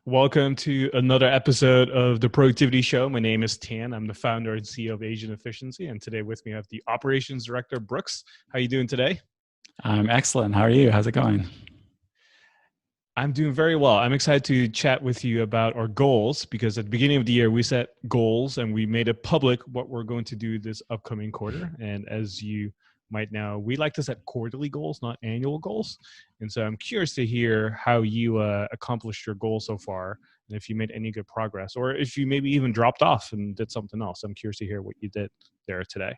Welcome to another episode of the Productivity Show. My name is Tan. I'm the founder and CEO of Asian Efficiency, and today with me I have the Operations Director, Brooks. How are you doing today? I'm excellent. How are you? How's it going? I'm doing very well. I'm excited to chat with you about our goals because at the beginning of the year, we set goals and we made it public what we're going to do this upcoming quarter. And as you might know, we like to set quarterly goals, not annual goals. And so I'm curious to hear how you accomplished your goal so far and if you made any good progress or if you maybe even dropped off and did something else. I'm curious to hear what you did there today.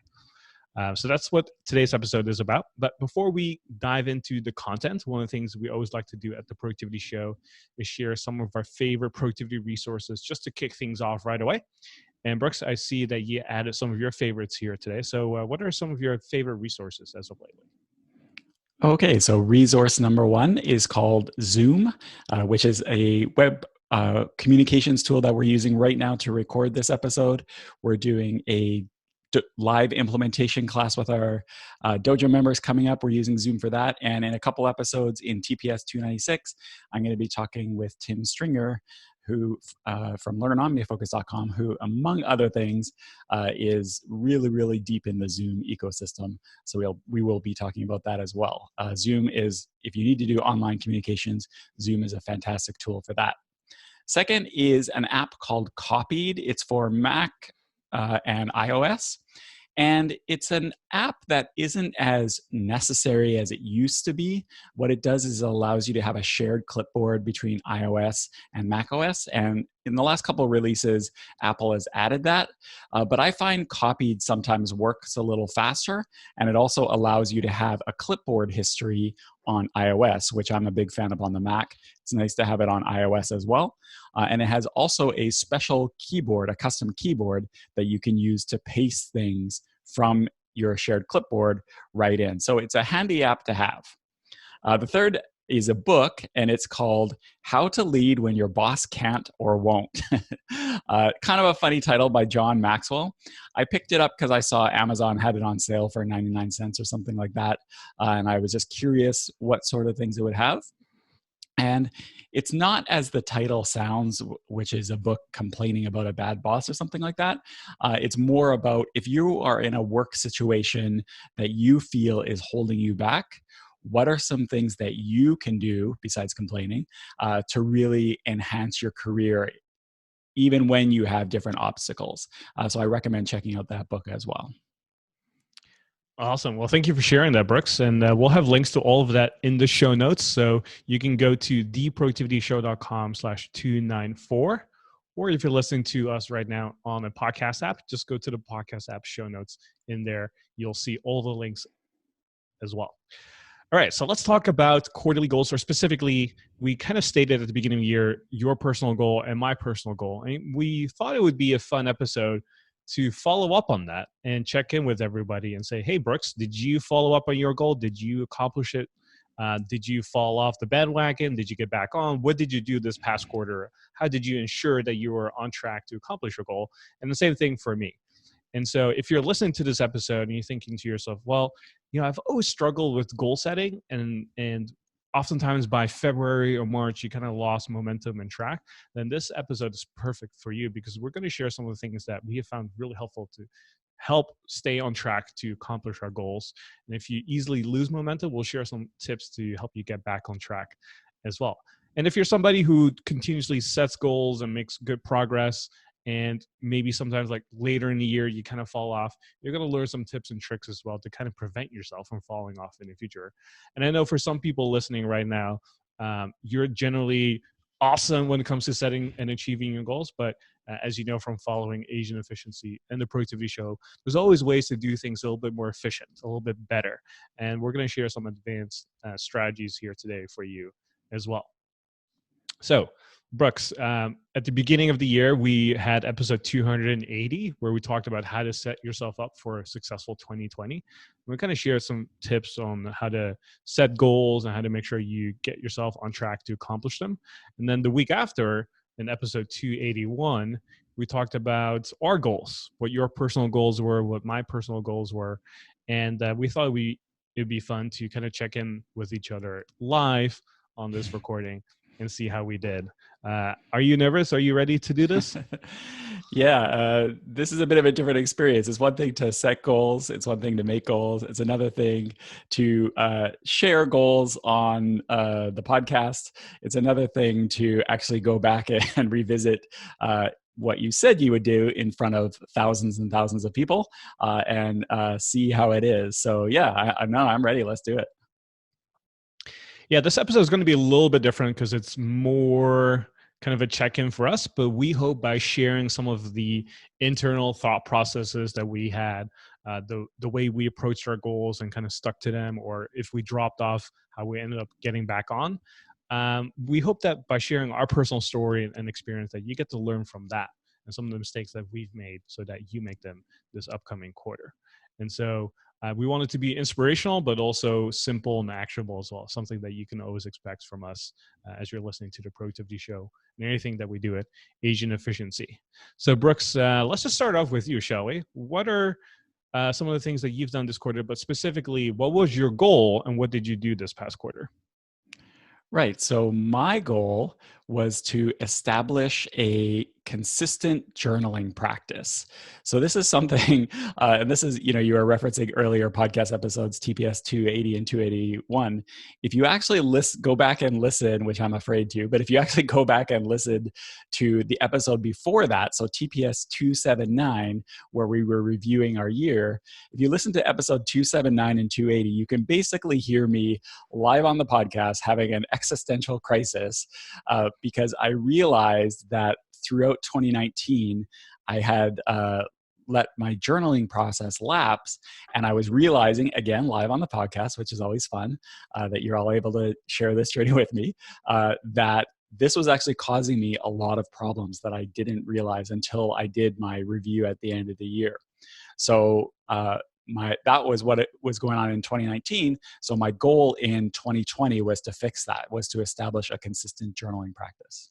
So that's what today's episode is about. But before we dive into the content, one of the things we always like to do at the Productivity Show is share some of our favorite productivity resources just to kick things off right away. And Brooks, I see that you added some of your favorites here today. So what are some of your favorite resources as of lately? Okay, so resource number one is called Zoom, which is a web communications tool that we're using right now to record this episode. We're doing a live implementation class with our dojo members coming up. We're using Zoom for that. And in a couple episodes in TPS294, I'm going to be talking with Tim Stringer, who from learnomnifocus.com, who, among other things, is really, really deep in the Zoom ecosystem. So we will be talking about that as well. Zoom is, if you need to do online communications, Zoom is a fantastic tool for that. Second is an app called Copied. It's for Mac and iOS. And it's an app that isn't as necessary as it used to be. What it does is it allows you to have a shared clipboard between iOS and macOS. And in the last couple of releases, Apple has added that. But I find Copied sometimes works a little faster. And it also allows you to have a clipboard history on iOS, which I'm a big fan of on the Mac. It's nice to have it on iOS as well. And it has also a special keyboard, a custom keyboard that you can use to paste things from your shared clipboard right in. So it's a handy app to have. The third is a book, and it's called How to Lead When Your Boss Can't or Won't. Kind of a funny title by John Maxwell. I picked it up because I saw Amazon had it on sale for 99 cents or something like that. And I was just curious what sort of things it would have. And it's not as the title sounds, which is a book complaining about a bad boss or something like that. It's more about if you are in a work situation that you feel is holding you back, what are some things that you can do besides complaining to really enhance your career, even when you have different obstacles? So I recommend checking out that book as well. Awesome. Well, thank you for sharing that, Brooks. And we'll have links to all of that in the show notes. So you can go to theproductivityshow.com/294. Or if you're listening to us right now on a podcast app, just go to the podcast app show notes in there. You'll see all the links as well. All right, so let's talk about quarterly goals, or specifically, we kind of stated at the beginning of the year, your personal goal and my personal goal. And we thought it would be a fun episode to follow up on that and check in with everybody and say, hey, Brooks, did you follow up on your goal? Did you accomplish it? Did you fall off the bandwagon? Did you get back on? What did you do this past quarter? How did you ensure that you were on track to accomplish your goal? And the same thing for me. And so if you're listening to this episode and you're thinking to yourself, well, I've always struggled with goal setting, and oftentimes by February or March, you kind of lost momentum and track, then this episode is perfect for you because we're going to share some of the things that we have found really helpful to help stay on track to accomplish our goals. And if you easily lose momentum, we'll share some tips to help you get back on track as well. And if you're somebody who continuously sets goals and makes good progress, and maybe sometimes like later in the year, you kind of fall off, you're going to learn some tips and tricks as well to kind of prevent yourself from falling off in the future. And I know for some people listening right now, you're generally awesome when it comes to setting and achieving your goals. But as you know from following Asian Efficiency and the Productivity Show, there's always ways to do things a little bit more efficient, a little bit better. And we're going to share some advanced strategies here today for you as well. So, Brooks, at the beginning of the year, we had episode 280 where we talked about how to set yourself up for a successful 2020. We kind of shared some tips on how to set goals and how to make sure you get yourself on track to accomplish them. And then the week after, in episode 281, we talked about our goals, what your personal goals were, what my personal goals were. And we thought it'd be fun to kind of check in with each other live on this recording and see how we did. Are you nervous? Are you ready to do this? Yeah, this is a bit of a different experience. It's one thing to set goals, it's one thing to make goals, it's another thing to share goals on the podcast. It's another thing to actually go back and revisit what you said you would do in front of thousands and thousands of people and see how it is. So yeah, I'm ready. Let's do it. Yeah, this episode is going to be a little bit different because it's more kind of a check-in for us, but we hope by sharing some of the internal thought processes that we had, the way we approached our goals and kind of stuck to them, or if we dropped off, how we ended up getting back on. We hope that by sharing our personal story and experience, that you get to learn from that and some of the mistakes that we've made, so that you make them this upcoming quarter. And so we want it to be inspirational, but also simple and actionable as well. Something that you can always expect from us as you're listening to the Productivity Show and anything that we do at Asian Efficiency. So, Brooks, let's just start off with you, shall we? What are some of the things that you've done this quarter, but specifically, what was your goal and what did you do this past quarter? Right. So my goal was to establish a consistent journaling practice. So this is something, and this is, you were referencing earlier podcast episodes, TPS 280 and 281. If you actually go back and listen, which I'm afraid to, but if you actually go back and listen to the episode before that, so TPS 279, where we were reviewing our year, if you listen to episode 279 and 280, you can basically hear me live on the podcast having an existential crisis because I realized that throughout 2019, I had let my journaling process lapse. And I was realizing, again, live on the podcast, which is always fun, that you're all able to share this journey with me, that this was actually causing me a lot of problems that I didn't realize until I did my review at the end of the year. So that was what it was going on in 2019. So my goal in 2020 was to fix that, was to establish a consistent journaling practice.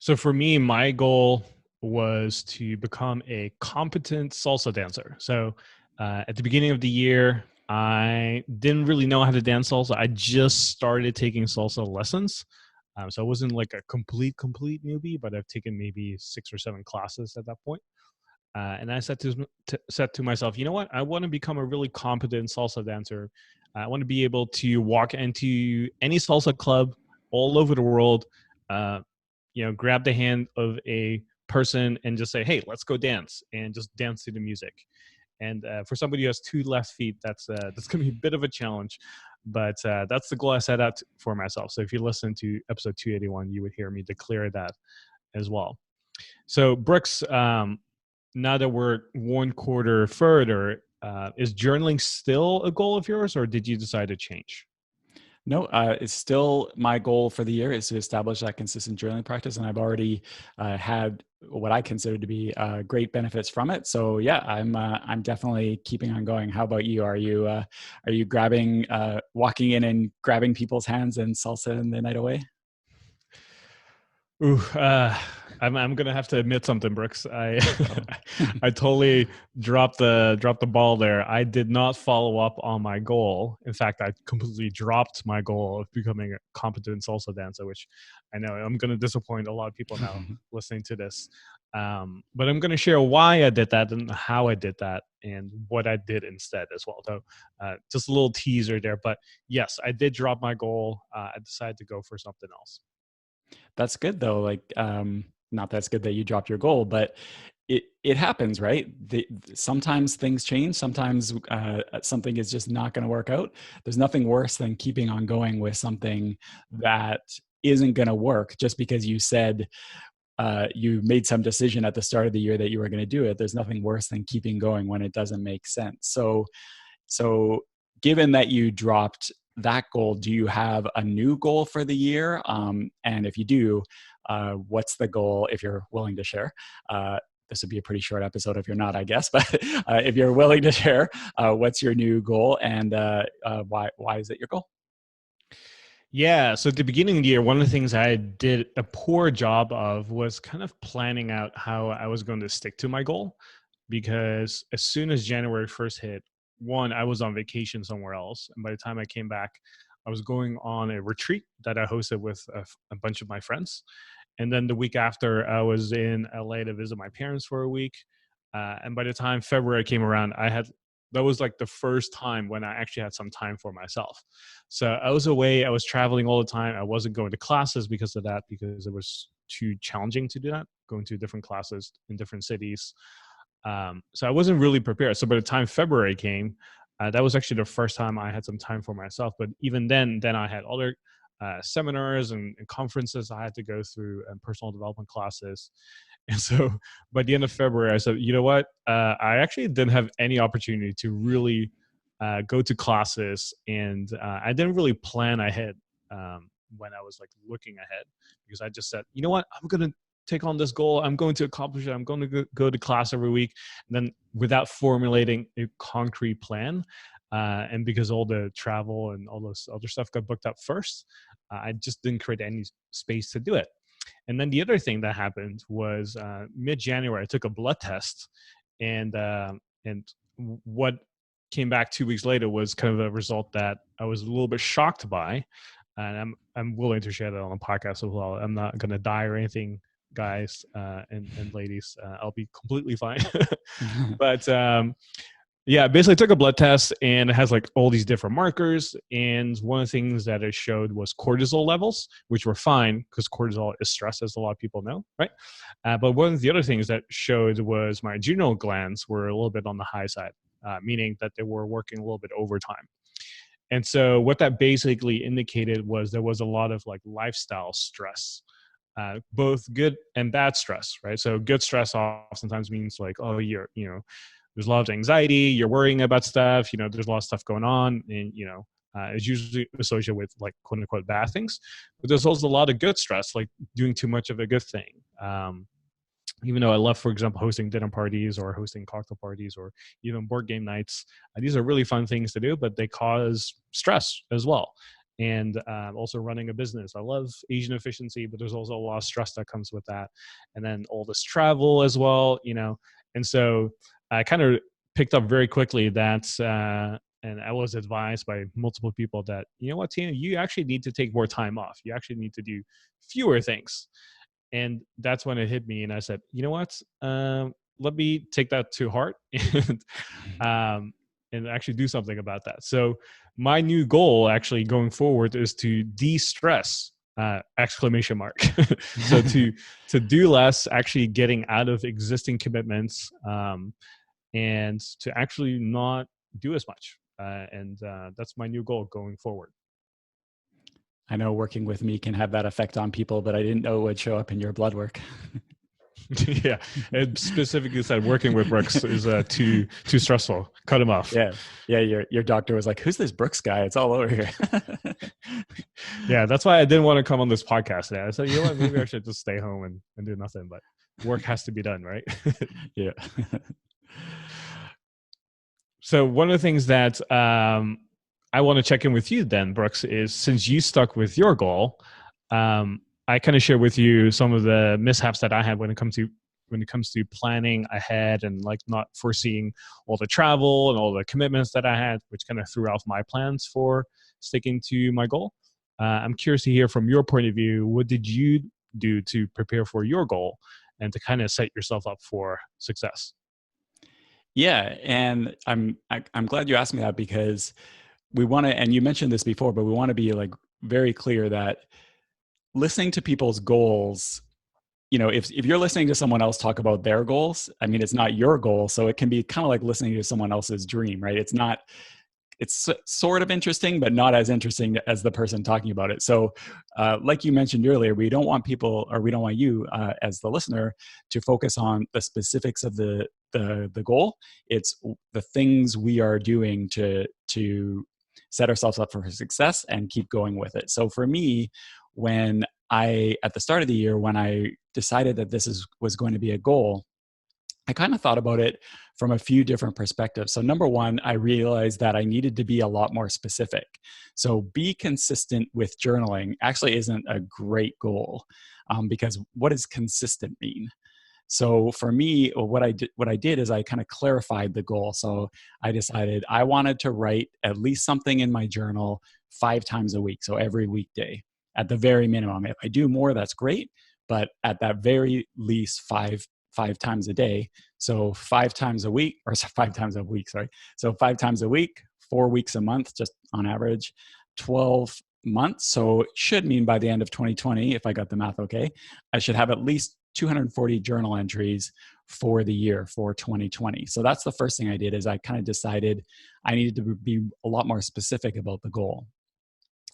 So for me, my goal was to become a competent salsa dancer. So at the beginning of the year, I didn't really know how to dance salsa. I just started taking salsa lessons. So I wasn't like a complete newbie, but I've taken maybe 6 or 7 classes at that point. And I said to myself, you know what? I want to become a really competent salsa dancer. I want to be able to walk into any salsa club all over the world, grab the hand of a person and just say, hey, let's go dance, and just dance to the music. And for somebody who has 2 left feet, that's going to be a bit of a challenge. But that's the goal I set out for myself. So if you listen to episode 281, you would hear me declare that as well. So Brooks, now that we're one quarter further, is journaling still a goal of yours, or did you decide to change? No, it's still my goal for the year is to establish that consistent journaling practice, and I've already had what I consider to be great benefits from it. So yeah, I'm definitely keeping on going. How about you? Are you grabbing, walking in and grabbing people's hands and salsa in the night away? Ooh, I'm gonna have to admit something, Brooks. I totally dropped the ball there. I did not follow up on my goal. In fact, I completely dropped my goal of becoming a competent salsa dancer, which I know I'm gonna disappoint a lot of people now listening to this. But I'm gonna share why I did that and how I did that and what I did instead as well. So just a little teaser there. But yes, I did drop my goal. I decided to go for something else. That's good though. Like, not that's good that you dropped your goal, but it happens, right? Sometimes things change. Sometimes something is just not going to work out. There's nothing worse than keeping on going with something that isn't going to work just because you said you made some decision at the start of the year that you were going to do it. There's nothing worse than keeping going when it doesn't make sense. So given that you dropped that goal, do you have a new goal for the year? And if you do, what's the goal, if you're willing to share? This would be a pretty short episode if you're not, I guess. But if you're willing to share, what's your new goal and why is it your goal? Yeah. So at the beginning of the year, one of the things I did a poor job of was kind of planning out how I was going to stick to my goal. Because as soon as January 1st hit, one, I was on vacation somewhere else. And by the time I came back, I was going on a retreat that I hosted with a bunch of my friends. And then the week after, I was in LA to visit my parents for a week. And by the time February came around, that was like the first time when I actually had some time for myself. So I was away, I was traveling all the time. I wasn't going to classes because of that, because it was too challenging to do that, going to different classes in different cities. So I wasn't really prepared. So by the time February came, that was actually the first time I had some time for myself. But even then I had other seminars and conferences I had to go through, and personal development classes. And so by the end of February, I said, you know what? I actually didn't have any opportunity to really go to classes, and I didn't really plan ahead when I was like looking ahead, because I just said, you know what? I'm going to take on this goal. I'm going to accomplish it. I'm going to go to class every week. And then without formulating a concrete plan, and because all the travel and all this other stuff got booked up first, I just didn't create any space to do it. And then the other thing that happened was mid-January, I took a blood test, and what came back 2 weeks later was kind of a result that I was a little bit shocked by, and I'm willing to share that on the podcast as well. I'm not going to die or anything, guys and ladies. I'll be completely fine. But yeah, basically took a blood test, and it has like all these different markers. And one of the things that it showed was cortisol levels, which were fine because cortisol is stress, as a lot of people know, right? But one of the other things that showed was my adrenal glands were a little bit on the high side, meaning that they were working a little bit overtime. And so what that basically indicated was there was a lot of like lifestyle stress, both good and bad stress, right? So good stress oftentimes means like, oh, there's a lot of anxiety, you're worrying about stuff, there's a lot of stuff going on, and, it's usually associated with like quote unquote bad things. But there's also a lot of good stress, like doing too much of a good thing. Even though I love, for example, hosting dinner parties or hosting cocktail parties or even board game nights, these are really fun things to do, but they cause stress as well. And also running a business. I love Asian efficiency, but there's also a lot of stress that comes with that. And then all this travel as well, And so I kind of picked up very quickly that, and I was advised by multiple people that, you know what, Tina, you actually need to take more time off. You actually need to do fewer things. And that's when it hit me, and I said, you know what? Let me take that to heart and actually do something about that. So my new goal, actually going forward, is to de-stress! Exclamation mark. So to do less, actually getting out of existing commitments, and to actually not do as much. And that's my new goal going forward. I know working with me can have that effect on people, but I didn't know it would show up in your blood work. Yeah, it specifically said working with Brooks is too stressful. Cut him off. Yeah. Your doctor was like, "Who's this Brooks guy? It's all over here." Yeah, that's why I didn't want to come on this podcast today. I said, you know what, maybe I should just stay home and do nothing. But work has to be done, right? Yeah. So one of the things that I want to check in with you then, Brooks, is since you stuck with your goal, I kind of share with you some of the mishaps that I had when it comes to planning ahead and like not foreseeing all the travel and all the commitments that I had, which kind of threw off my plans for sticking to my goal. I'm curious to hear from your point of view, what did you do to prepare for your goal and to kind of set yourself up for success? Yeah, and I'm glad you asked me that, because we want to, and you mentioned this before, but we want to be like very clear that listening to people's goals, if you're listening to someone else talk about their goals, I mean, it's not your goal. So it can be kind of like listening to someone else's dream, right? It's sort of interesting, but not as interesting as the person talking about it. So like you mentioned earlier, we don't want you as the listener to focus on the specifics of the goal. It's the things we are doing to set ourselves up for success and keep going with it. So for me, at the start of the year, when I decided that this was going to be a goal, I kind of thought about it from a few different perspectives. So number one, I realized that I needed to be a lot more specific. So be consistent with journaling actually isn't a great goal, because what does consistent mean? So for me, what I did is I kind of clarified the goal. So I decided I wanted to write at least something in my journal 5 times a week. So every weekday at the very minimum. If I do more, that's great. But at that very least, five times a day. So 5 times a week, or 5 times a week, sorry. So 5 times a week, 4 weeks a month, just on average, 12 months. So it should mean by the end of 2020, if I got the math okay, I should have at least 240 journal entries for the year for 2020. So that's the first thing I did, is I kind of decided I needed to be a lot more specific about the goal.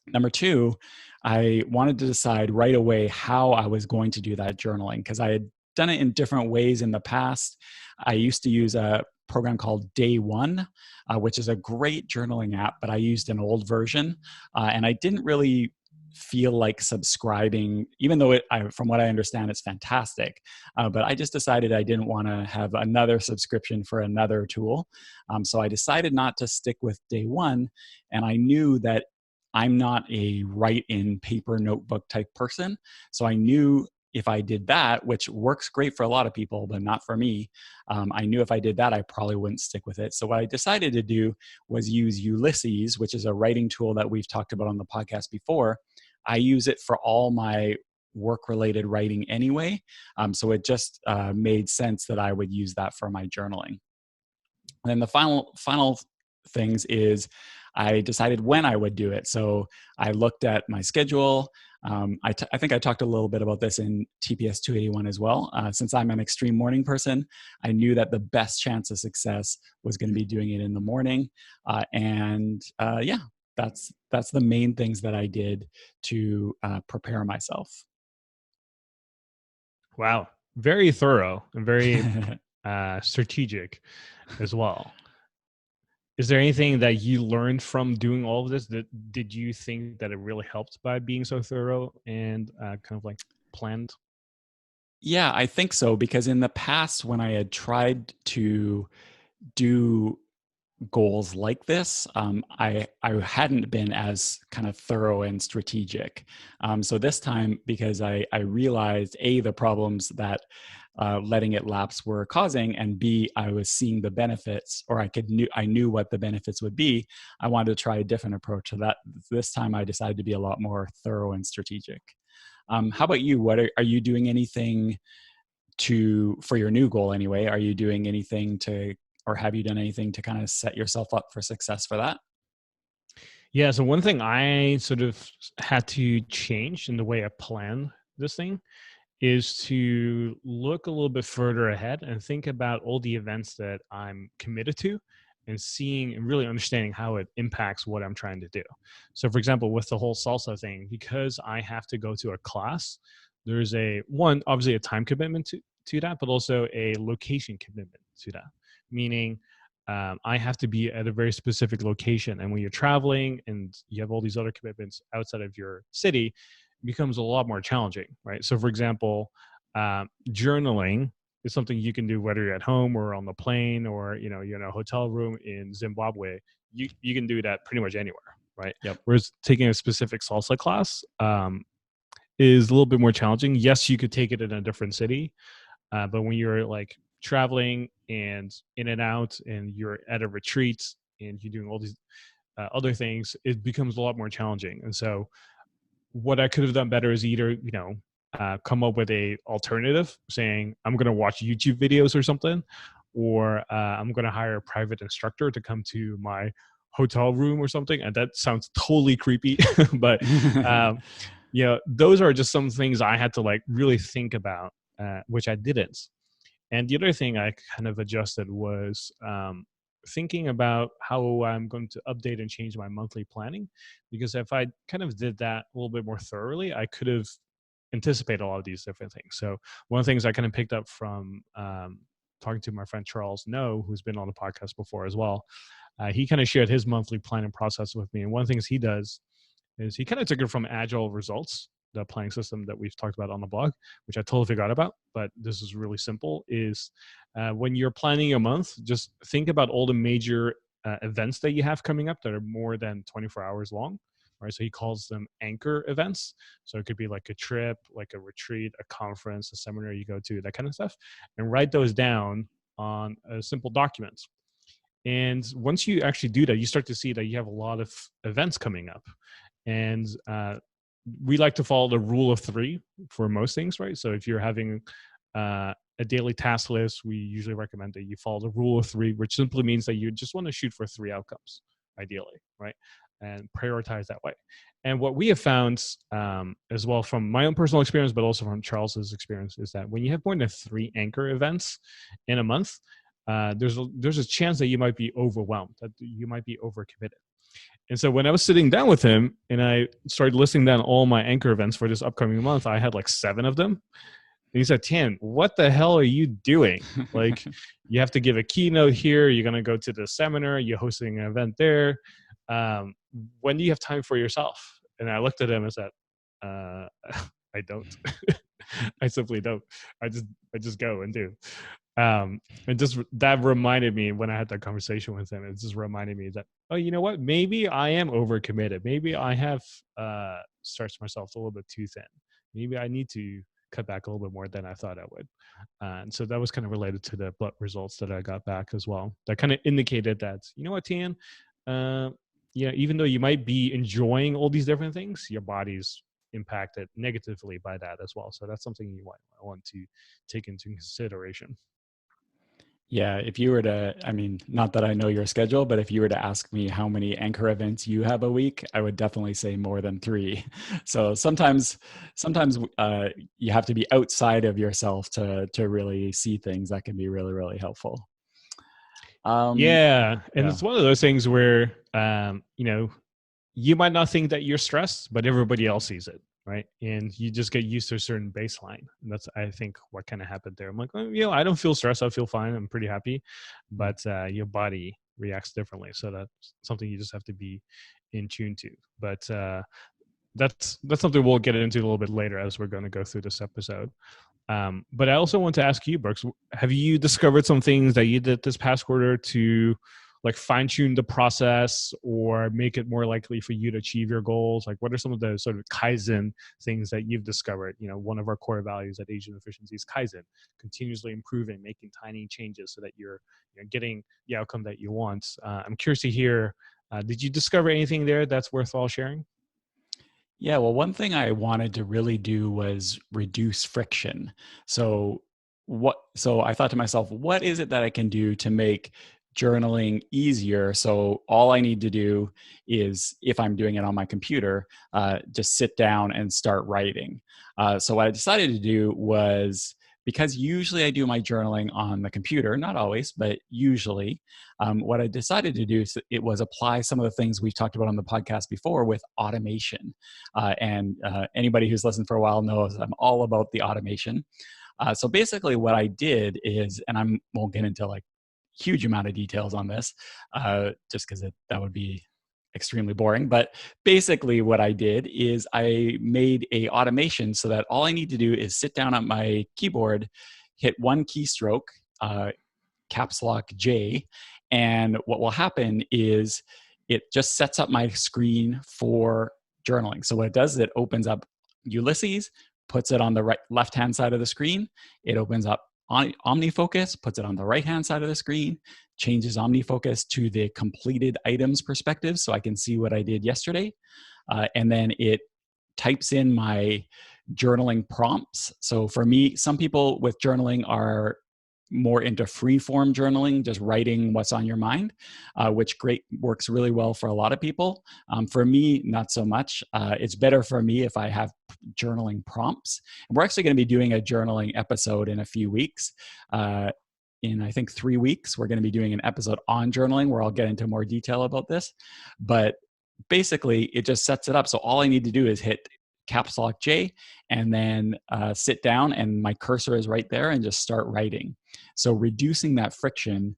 Number two, I wanted to decide right away how I was going to do that journaling, because I had done it in different ways in the past. I used to use a program called Day One, which is a great journaling app, but I used an old version, and I didn't really feel like subscribing, even though from what I understand, it's fantastic. But I just decided I didn't want to have another subscription for another tool. So I decided not to stick with Day One, and I knew that I'm not a write in paper notebook type person. So I knew if I did that, which works great for a lot of people, but not for me, I knew if I did that, I probably wouldn't stick with it. So what I decided to do was use Ulysses, which is a writing tool that we've talked about on the podcast before. I use it for all my work related writing anyway. So it just made sense that I would use that for my journaling. And then the final things is I decided when I would do it. So I looked at my schedule. I think I talked a little bit about this in TPS 281 as well. Since I'm an extreme morning person, I knew that the best chance of success was going to be doing it in the morning. Yeah, that's the main things that I did to prepare myself. Wow. Very thorough and very strategic as well. Is there anything that you learned from doing all of this? That did you think that it really helped by being so thorough and kind of like planned? Yeah, I think so, because in the past, when I had tried to do goals like this, I hadn't been as kind of thorough and strategic. So this time, because I realized the problems that letting it lapse were causing, and B, I was seeing the benefits, or I knew what the benefits would be. I wanted to try a different approach to that. This time, I decided to be a lot more thorough and strategic. How about you? What are you doing anything for your new goal anyway? Are you doing anything or have you done anything to kind of set yourself up for success for that? Yeah. So one thing I sort of had to change in the way I plan this thing is to look a little bit further ahead and think about all the events that I'm committed to and seeing and really understanding how it impacts what I'm trying to do. So for example, with the whole salsa thing, because I have to go to a class, there's obviously a time commitment to that, but also a location commitment to that. Meaning I have to be at a very specific location. And when you're traveling and you have all these other commitments outside of your city, becomes a lot more challenging, right? So, for example, journaling is something you can do whether you're at home or on the plane or you're in a hotel room in Zimbabwe. You can do that pretty much anywhere, right? Yep. Whereas taking a specific salsa class is a little bit more challenging. Yes, you could take it in a different city, but when you're like traveling and in and out, and you're at a retreat and you're doing all these other things, it becomes a lot more challenging. And so what I could have done better is either, come up with a alternative saying, I'm going to watch YouTube videos or something, or I'm going to hire a private instructor to come to my hotel room or something. And that sounds totally creepy, but, those are just some things I had to like really think about, which I didn't. And the other thing I kind of adjusted was thinking about how I'm going to update and change my monthly planning. Because if I kind of did that a little bit more thoroughly, I could have anticipated a lot of these different things. So one of the things I kind of picked up from talking to my friend Charles No, who's been on the podcast before as well, he kind of shared his monthly planning process with me. And one of the things he does is he kind of took it from Agile Results, the planning system that we've talked about on the blog, which I totally forgot about, but this is really simple, is when you're planning a month, just think about all the major events that you have coming up that are more than 24 hours long, right? So he calls them anchor events. So it could be like a trip, like a retreat, a conference, a seminar you go to, that kind of stuff, and write those down on a simple document. And once you actually do that, you start to see that you have a lot of events coming up. And we like to follow the rule of three for most things, right? So if you're having a daily task list, we usually recommend that you follow the rule of three, which simply means that you just want to shoot for three outcomes, ideally, right? And prioritize that way. And what we have found, as well from my own personal experience, but also from Charles's experience, is that when you have more than 3 anchor events in a month, there's a chance that you might be overwhelmed, that you might be overcommitted. And so when I was sitting down with him and I started listing down all my anchor events for this upcoming month, I had like 7 of them. And he said, Tan, what the hell are you doing? Like, you have to give a keynote here. You're going to go to the seminar. You're hosting an event there. When do you have time for yourself? And I looked at him and said, I don't. I simply don't. I just go and do. And just that reminded me when I had that conversation with him. It just reminded me that, oh, you know what? Maybe I am overcommitted. Maybe I have stretched myself a little bit too thin. Maybe I need to cut back a little bit more than I thought I would. And so that was kind of related to the blood results that I got back as well. That kind of indicated that, you know what, Tian, even though you might be enjoying all these different things, your body's impacted negatively by that as well. So that's something you want to take into consideration. Yeah, if you were to, I mean, not that I know your schedule, but if you were to ask me how many anchor events you have a week, I would definitely say more than 3. So sometimes you have to be outside of yourself to really see things that can be really, really helpful. Yeah, and it's one of those things where you might not think that you're stressed, but everybody else sees it, right? And you just get used to a certain baseline. And that's, I think, what kind of happened there. I'm like, I don't feel stressed. I feel fine. I'm pretty happy. But your body reacts differently. So that's something you just have to be in tune to. But that's something we'll get into a little bit later as we're going to go through this episode. But I also want to ask you, Brooks, have you discovered some things that you did this past quarter to like fine tune the process or make it more likely for you to achieve your goals? Like, what are some of the sort of Kaizen things that you've discovered? One of our core values at Asian Efficiency is Kaizen, continuously improving, making tiny changes so that you're getting the outcome that you want. I'm curious to hear, did you discover anything there that's worthwhile sharing? Yeah, well, one thing I wanted to really do was reduce friction. So I thought to myself, what is it that I can do to make journaling easier? So all I need to do is, if I'm doing it on my computer, just sit down and start writing. So what I decided to do was, because usually I do my journaling on the computer, not always, but usually, what I decided to do it was apply some of the things we've talked about on the podcast before with automation. And anybody who's listened for a while knows I'm all about the automation. So basically what I did is, and I won't get into like huge amount of details on this, just because that would be extremely boring. But basically what I did is I made a automation so that all I need to do is sit down at my keyboard, hit one keystroke, caps lock J, and what will happen is it just sets up my screen for journaling. So what it does is it opens up Ulysses, puts it on the left-hand side of the screen. It opens up OmniFocus, puts it on the right-hand side of the screen, changes OmniFocus to the completed items perspective so I can see what I did yesterday. And then it types in my journaling prompts. So for me, some people with journaling are more into free form journaling, just writing what's on your mind, which works really well for a lot of people. For me, not so much. It's better for me if I have journaling prompts. And we're actually going to be doing a journaling episode in a few weeks. In I think 3 weeks, we're going to be doing an episode on journaling where I'll get into more detail about this. But basically, it just sets it up. So all I need to do is hit caps lock J and then sit down, and my cursor is right there, and just start writing. So reducing that friction,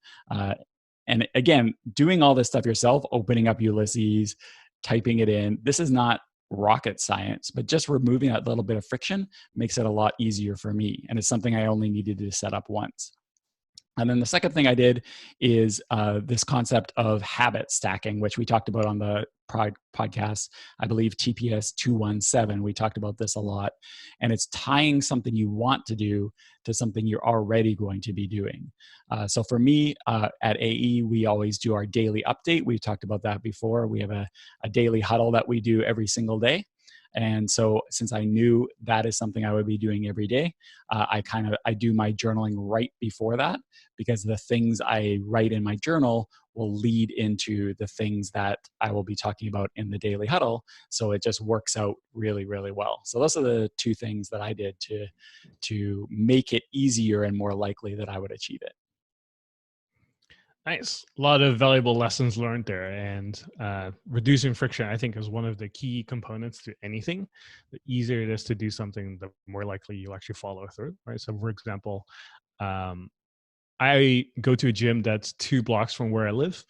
and again, doing all this stuff yourself, opening up Ulysses, typing it in. This is not rocket science, but just removing that little bit of friction makes it a lot easier for me. And it's something I only needed to set up once. And then the second thing I did is this concept of habit stacking, which we talked about on the podcast. I believe TPS294. We talked about this a lot. And it's tying something you want to do to something you're already going to be doing. So for me, at AE, we always do our daily update. We've talked about that before. We have a daily huddle that we do every single day. And so since I knew that is something I would be doing every day, I do my journaling right before that, because the things I write in my journal will lead into the things that I will be talking about in the daily huddle. So it just works out really, really well. So those are the two things that I did to make it easier and more likely that I would achieve it. Nice. A lot of valuable lessons learned there. And reducing friction, I think, is one of the key components to anything. The easier it is to do something, the more likely you'll actually follow through, right? So, for example, I go to a gym that's 2 blocks from where I live.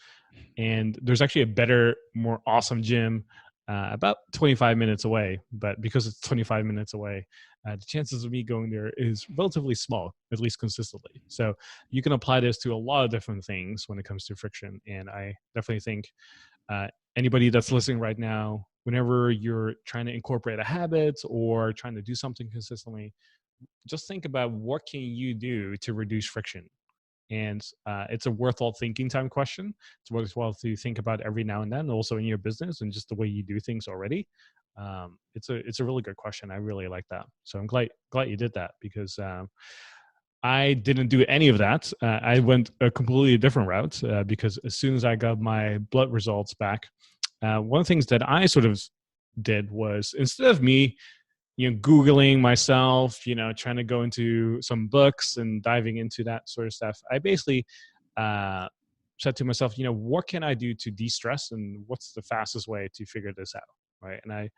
And there's actually a better, more awesome gym about 25 minutes away. But because it's 25 minutes away, the chances of me going there is relatively small, at least consistently. So you can apply this to a lot of different things when it comes to friction. And I definitely think anybody that's listening right now, whenever you're trying to incorporate a habit or trying to do something consistently, just think about what can you do to reduce friction. And it's a worthwhile thinking time question. It's worthwhile to think about every now and then, also in your business and just the way you do things already. It's a really good question. I really like that. So I'm glad you did that, because I didn't do any of that. I went a completely different route because as soon as I got my blood results back, one of the things that I sort of did was, instead of me Googling myself, trying to go into some books and diving into that sort of stuff, I basically said to myself, what can I do to de-stress, and what's the fastest way to figure this out, right? And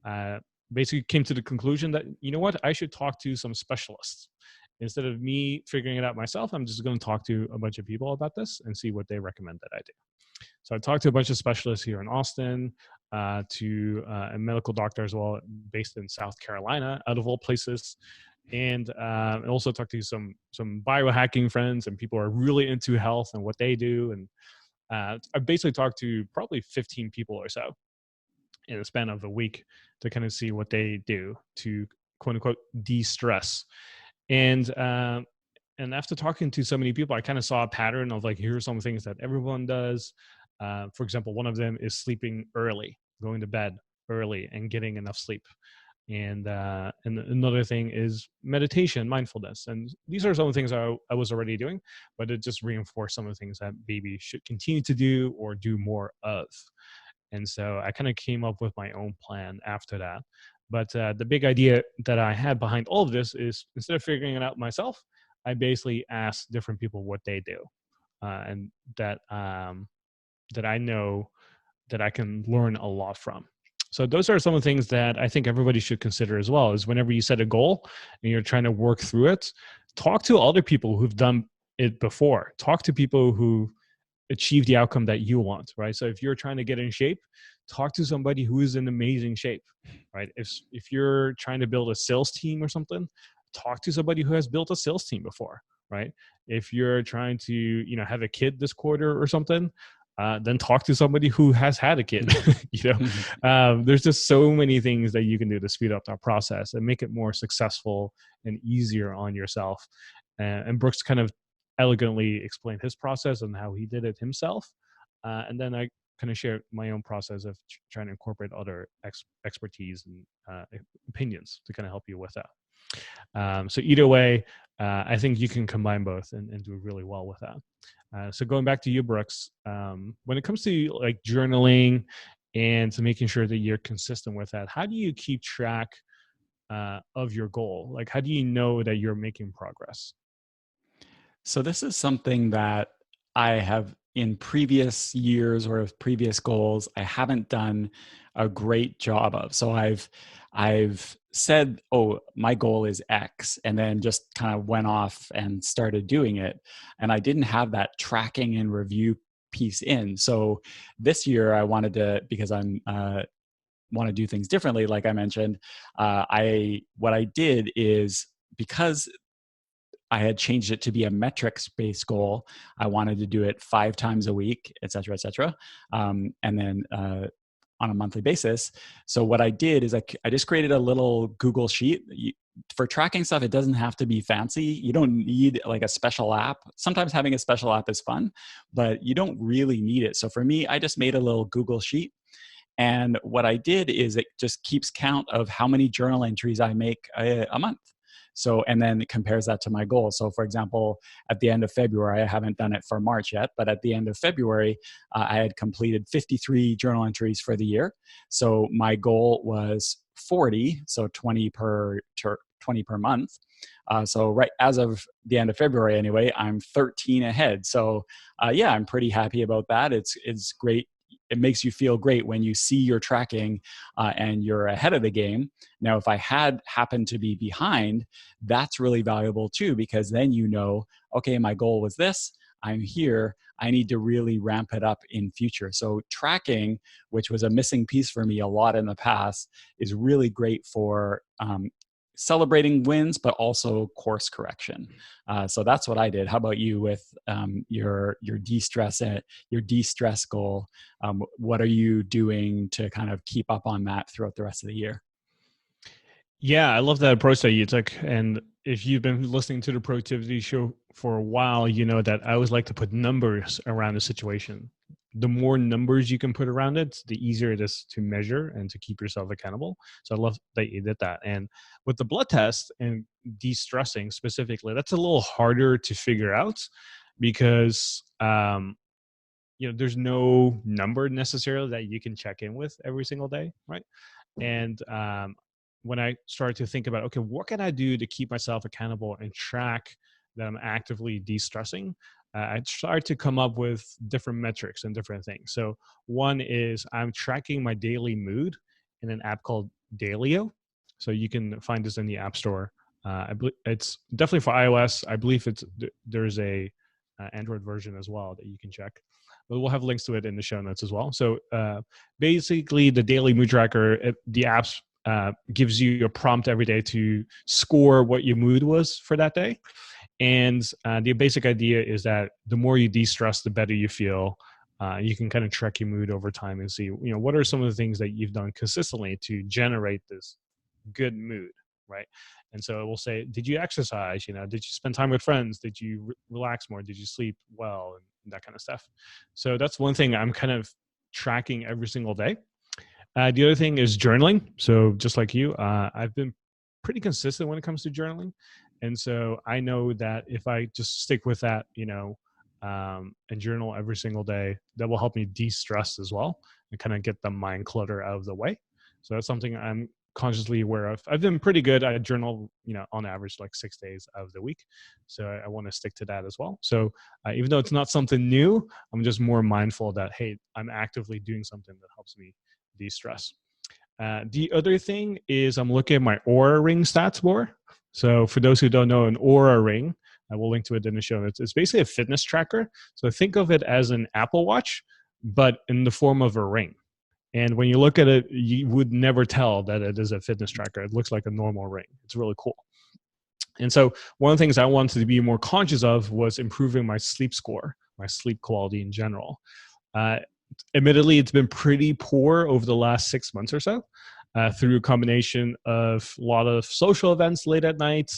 I basically came to the conclusion that, what, I should talk to some specialists. Instead of me figuring it out myself, I'm just going to talk to a bunch of people about this and see what they recommend that I do. So I talked to a bunch of specialists here in Austin, to a medical doctor as well, based in South Carolina, out of all places, and also talked to some biohacking friends and people who are really into health and what they do. And I basically talked to probably 15 people or so in the span of a week to kind of see what they do to, quote unquote, de-stress. And after talking to so many people, I kind of saw a pattern of, like, here are some things that everyone does. For example, one of them is sleeping early, going to bed early and getting enough sleep. And another thing is meditation, mindfulness. And these are some of the things I was already doing, but it just reinforced some of the things that maybe should continue to do or do more of. And so I kind of came up with my own plan after that. But the big idea that I had behind all of this is, instead of figuring it out myself, I basically asked different people what they do, and that I know that I can learn a lot from. So those are some of the things that I think everybody should consider as well. Is whenever you set a goal and you're trying to work through it, talk to other people who've done it before. Talk to people who achieve the outcome that you want, right? So if you're trying to get in shape, talk to somebody who is in amazing shape, right? If you're trying to build a sales team or something, talk to somebody who has built a sales team before, right? If you're trying to, have a kid this quarter or something, then talk to somebody who has had a kid. There's just so many things that you can do to speed up that process and make it more successful and easier on yourself. And Brooks kind of elegantly explained his process and how he did it himself. And then I kind of share my own process of trying to incorporate other expertise and opinions to kind of help you with that. So either way, I think you can combine both and do really well with that. So going back to you, Brooks, when it comes to like journaling and to making sure that you're consistent with that, how do you keep track of your goal? Like, how do you know that you're making progress? So this is something that I have, in previous years or previous goals, I haven't done a great job of. So I've said, oh, my goal is X, and then just kind of went off and started doing it. And I didn't have that tracking and review piece in. So this year I wanted to, because I'm want to do things differently, like I mentioned, what I did is, because I had changed it to be a metrics-based goal. I wanted to do it 5 times a week, et cetera, et cetera. And then on a monthly basis. So what I did is I just created a little Google sheet. For tracking stuff, it doesn't have to be fancy. You don't need like a special app. Sometimes having a special app is fun, but you don't really need it. So for me, I just made a little Google sheet. And what I did is it just keeps count of how many journal entries I make a month. So, and then it compares that to my goal. So, for example, at the end of February, I haven't done it for March yet, but at the end of February, I had completed 53 journal entries for the year. So, my goal was 40, so 20 per 20 per month. So right as of the end of February, anyway, I'm 13 ahead. So yeah, I'm pretty happy about that. It's great. It makes you feel great when you see you're tracking and you're ahead of the game. Now, if I had happened to be behind, that's really valuable too, because then you know, okay, my goal was this. I'm here. I need to really ramp it up in future. So tracking, which was a missing piece for me a lot in the past, is really great for celebrating wins, but also course correction. So that's what I did. How about you with your de-stress goal? What are you doing to kind of keep up on that throughout the rest of the year? Yeah, I love that approach that you took. And if you've been listening to the productivity show for a while, you know that I always like to put numbers around the situation. The more numbers you can put around it, the easier it is to measure and to keep yourself accountable. So I love that you did that. And with the blood test and de-stressing specifically, that's a little harder to figure out because there's no number necessarily that you can check in with every single day, right? And when I started to think about, okay, what can I do to keep myself accountable and track that I'm actively de-stressing, I started to come up with different metrics and different things. So one is I'm tracking my daily mood in an app called Dailyo. So you can find this in the App Store. I believe it's definitely for iOS. I believe there's a Android version as well that you can check. But we'll have links to it in the show notes as well. So basically, the daily mood tracker, the apps gives you a prompt every day to score what your mood was for that day. And the basic idea is that the more you de-stress, the better you feel. You can kind of track your mood over time and see, what are some of the things that you've done consistently to generate this good mood, right? And so it will say, did you exercise? Did you spend time with friends? Did you relax more? Did you sleep well? And that kind of stuff. So that's one thing I'm kind of tracking every single day. The other thing is journaling. So just like you, I've been pretty consistent when it comes to journaling. And so I know that if I just stick with that, and journal every single day, that will help me de-stress as well and kind of get the mind clutter out of the way. So that's something I'm consciously aware of. I've been pretty good at journal, on average, like 6 days out of the week. So I want to stick to that as well. So even though it's not something new, I'm just more mindful that, hey, I'm actively doing something that helps me de-stress. The other thing is I'm looking at my Aura Ring stats more. So for those who don't know, an Aura Ring, I will link to it in the show notes. It's basically a fitness tracker. So think of it as an Apple Watch, but in the form of a ring. And when you look at it, you would never tell that it is a fitness tracker. It looks like a normal ring. It's really cool. And so one of the things I wanted to be more conscious of was improving my sleep score, my sleep quality in general. Admittedly, it's been pretty poor over the last 6 months or so, through a combination of a lot of social events late at night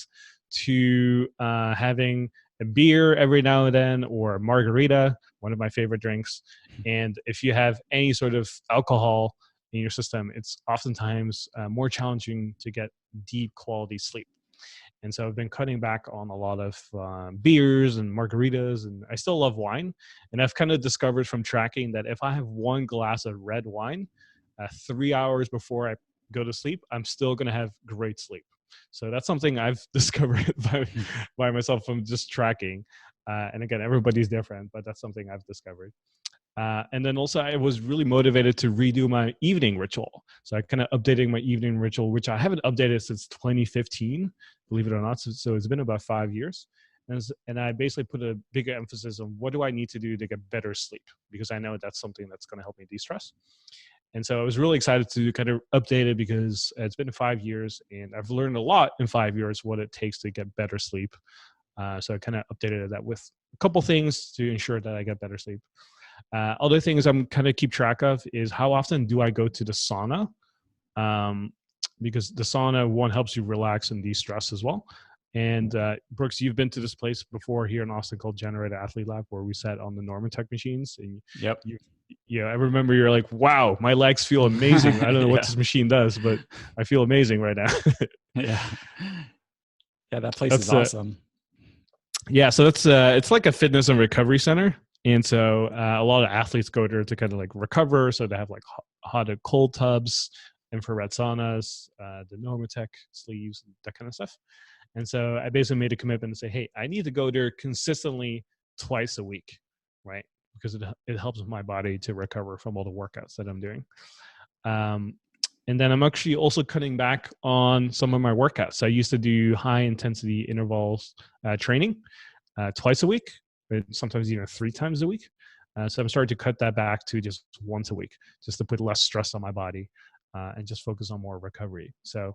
to having a beer every now and then or a margarita, one of my favorite drinks. And if you have any sort of alcohol in your system, it's oftentimes more challenging to get deep quality sleep. And so I've been cutting back on a lot of beers and margaritas, and I still love wine. And I've kind of discovered from tracking that if I have one glass of red wine, 3 hours before I go to sleep, I'm still going to have great sleep. So that's something I've discovered by myself from just tracking. And again, everybody's different, but that's something I've discovered. And then also I was really motivated to redo my evening ritual. So I kind of updating my evening ritual, which I haven't updated since 2015, believe it or not. So it's been about 5 years. And I basically put a bigger emphasis on what do I need to do to get better sleep, because I know that's something that's going to help me de-stress. And so I was really excited to kind of update it because it's been 5 years and I've learned a lot in 5 years what it takes to get better sleep. So I kind of updated that with a couple things to ensure that I get better sleep. Other things I'm kind of keep track of is how often do I go to the sauna, because the sauna, one, helps you relax and de-stress as well. And Brooks, you've been to this place before here in Austin called Generator Athlete Lab, where we sat on the Normatec machines, and Yep. I remember you're like, wow, my legs feel amazing. I don't know what Yeah. this machine does, but I feel amazing right now. Yeah. Yeah, that place is That's awesome. Yeah, so that's it's like a fitness and recovery center, and so a lot of athletes go there to kind of like recover. So they have like hot and cold tubs, infrared saunas, the Normatec sleeves, that kind of stuff. And so I basically made a commitment to say, hey, I need to go there consistently twice a week, right? Because it helps my body to recover from all the workouts that I'm doing. Um, and then I'm actually also cutting back on some of my workouts. So I used to do high intensity intervals training twice a week, but sometimes even 3 times a week. So I'm starting to cut that back to just once a week, just to put less stress on my body and just focus on more recovery. So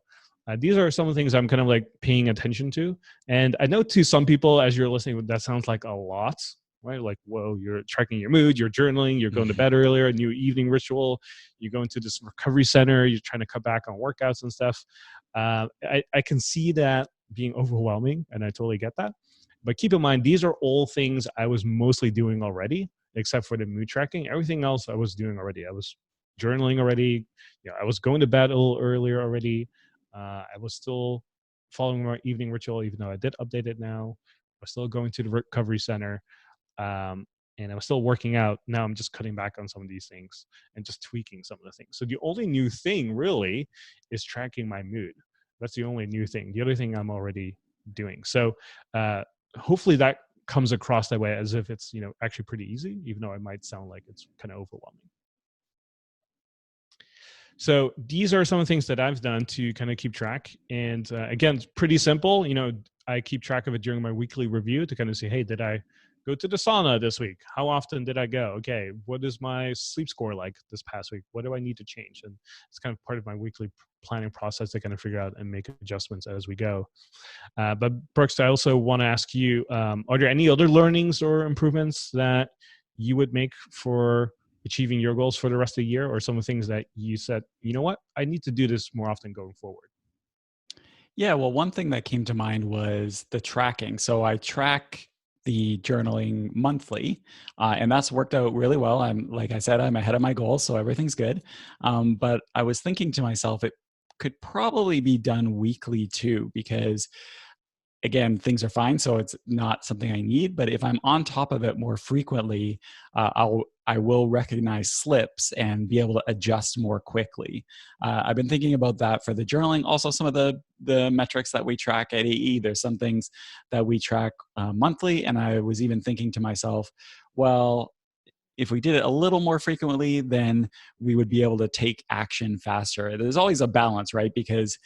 these are some of the things I'm kind of like paying attention to. And I know to some people, as you're listening, that sounds like a lot, right? Like, whoa, you're tracking your mood, you're journaling, you're going to bed earlier, a new evening ritual, you go into this recovery center, you're trying to cut back on workouts and stuff. I can see that being overwhelming, and I totally get that. But keep in mind, these are all things I was mostly doing already, except for the mood tracking. Everything else I was doing already. I was journaling already. I was going to bed a little earlier already. I was still following my evening ritual, even though I did update it now. I was still going to the recovery center. And I was still working out. Now I'm just cutting back on some of these things and just tweaking some of the things. So the only new thing really is tracking my mood. That's the only new thing. The other thing I'm already doing. So hopefully that comes across that way as if it's actually pretty easy, even though it might sound like it's kind of overwhelming. So these are some of the things that I've done to kind of keep track. And again, it's pretty simple. I keep track of it during my weekly review to kind of say, hey, did I go to the sauna this week? How often did I go? Okay, what is my sleep score like this past week? What do I need to change? And it's kind of part of my weekly planning process to kind of figure out and make adjustments as we go. But Brooks, I also want to ask you, are there any other learnings or improvements that you would make for achieving your goals for the rest of the year, or some of the things that you said, you know what, I need to do this more often going forward? Yeah, well, one thing that came to mind was the tracking. So I track the journaling monthly, and that's worked out really well. Like I said, I'm ahead of my goals, so everything's good. But I was thinking to myself, it could probably be done weekly too, because again, things are fine, so it's not something I need. But if I'm on top of it more frequently, I will recognize slips and be able to adjust more quickly. I've been thinking about that for the journaling. Also, some of the metrics that we track at AE. There's some things that we track monthly, and I was even thinking to myself, well, if we did it a little more frequently, then we would be able to take action faster. There's always a balance, right? Because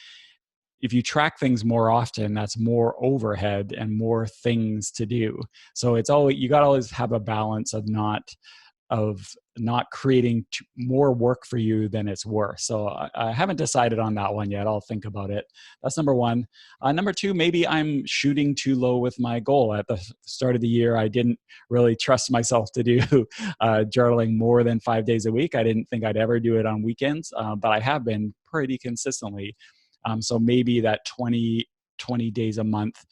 if you track things more often, that's more overhead and more things to do. So it's always, you got to always have a balance of not creating more work for you than it's worth. So I haven't decided on that one yet. I'll think about it. That's number one. Number two, maybe I'm shooting too low with my goal. At the start of the year, I didn't really trust myself to do journaling more than 5 days a week. I didn't think I'd ever do it on weekends, but I have been pretty consistently. So maybe that 20 days a month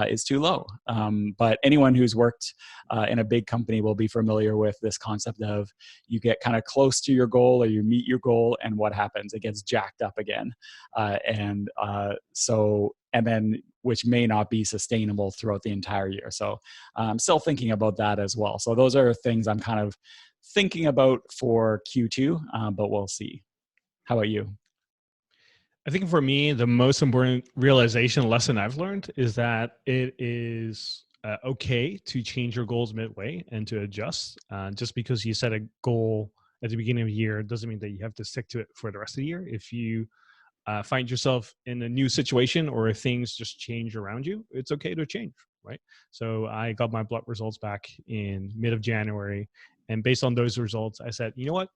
is too low. But anyone who's worked in a big company will be familiar with this concept of you get kind of close to your goal or you meet your goal, and what happens? It gets jacked up again. And then which may not be sustainable throughout the entire year. So I'm still thinking about that as well. So those are things I'm kind of thinking about for Q2, but we'll see. How about you? I think for me, the most important realization lesson I've learned is that it is okay to change your goals midway and to adjust. Just because you set a goal at the beginning of the year doesn't mean that you have to stick to it for the rest of the year. If you find yourself in a new situation or if things just change around you, it's okay to change, right? So I got my blood results back in mid of January. And based on those results, I said, you know what?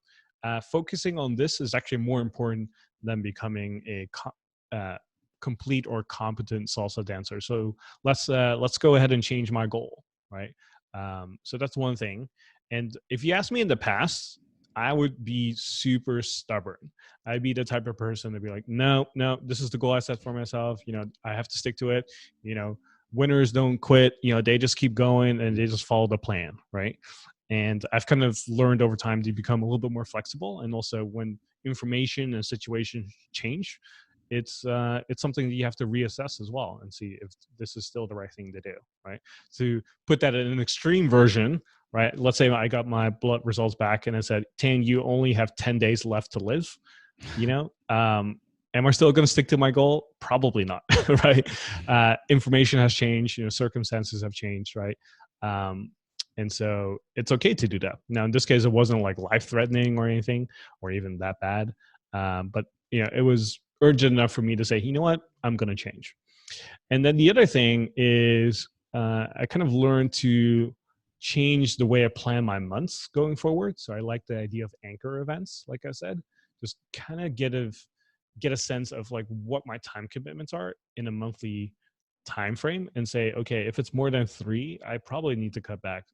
Focusing on this is actually more important than becoming a complete or competent salsa dancer. So let's go ahead and change my goal, right? So that's one thing. And if you ask me in the past, I would be super stubborn. I'd be the type of person to be like, no, this is the goal I set for myself. I have to stick to it. Winners don't quit. They just keep going and they just follow the plan, right? And I've kind of learned over time to become a little bit more flexible. And also when information and situations change, it's something that you have to reassess as well and see if this is still the right thing to do, right? To put that in an extreme version, right? Let's say I got my blood results back and it said, Tan, you only have 10 days left to live. Am I still going to stick to my goal? Probably not, right? Information has changed, circumstances have changed, right? And so it's okay to do that. Now, in this case, it wasn't like life-threatening or anything, or even that bad. But it was urgent enough for me to say, you know what, I'm going to change. And then the other thing is I kind of learned to change the way I plan my months going forward. So I like the idea of anchor events, like I said, just kind of get a sense of like what my time commitments are in a monthly time frame and say, okay, if it's more than 3, I probably need to cut back,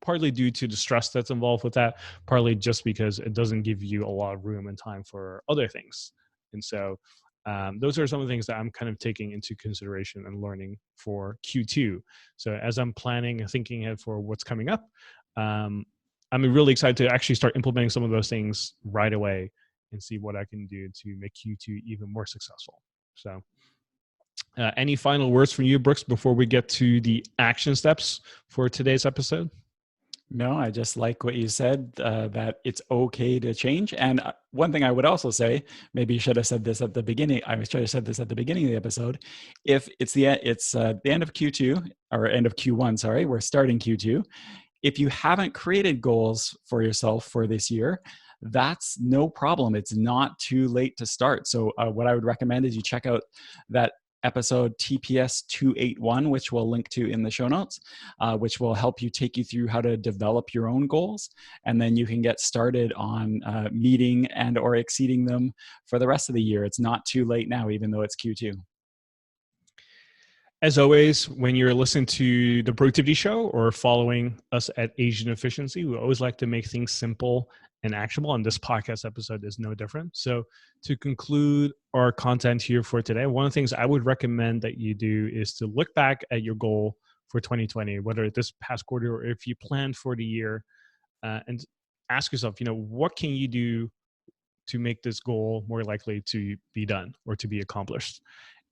partly due to the stress that's involved with that, partly just because it doesn't give you a lot of room and time for other things. And so those are some of the things that I'm kind of taking into consideration and learning for Q2. So as I'm planning and thinking ahead for what's coming up, I'm really excited to actually start implementing some of those things right away and see what I can do to make Q2 even more successful. So any final words from you, Brooks, before we get to the action steps for today's episode? No, I just like what you said, that it's okay to change. And one thing I would also say, maybe you should have said this at the beginning. I should have said this at the beginning of the episode. If it's the end of Q2 or end of Q1, sorry, we're starting Q2. If you haven't created goals for yourself for this year, that's no problem. It's not too late to start. So what I would recommend is you check out that episode TPS294, which we'll link to in the show notes, which will help you take you through how to develop your own goals. And then you can get started on meeting and or exceeding them for the rest of the year. It's not too late now, even though it's Q2. As always, when you're listening to the Productivity Show or following us at Asian Efficiency, we always like to make things simple and actionable, and this podcast episode is no different. So to conclude our content here for today, one of the things I would recommend that you do is to look back at your goal for 2020, whether it's this past quarter or if you planned for the year, and ask yourself, what can you do to make this goal more likely to be done or to be accomplished?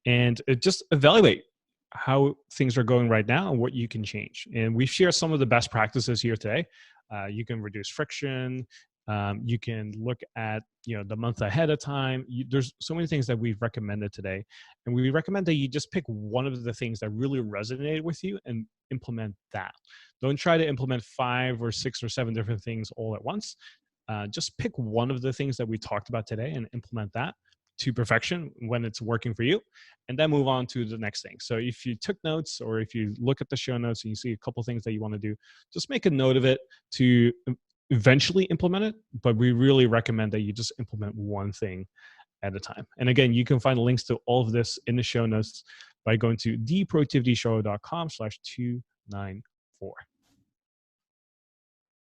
And just evaluate how things are going right now and what you can change. And we've shared some of the best practices here today. You can reduce friction. You can look at the month ahead of time. There's so many things that we've recommended today, and we recommend that you just pick one of the things that really resonated with you and implement that. Don't try to implement 5 or 6 or 7 different things all at once. Just pick one of the things that we talked about today and implement that to perfection when it's working for you, and then move on to the next thing. So if you took notes or if you look at the show notes and you see a couple things that you want to do, just make a note of it to eventually implement it. But we really recommend that you just implement one thing at a time. And again, you can find links to all of this in the show notes by going to theproductivityshow.com/294.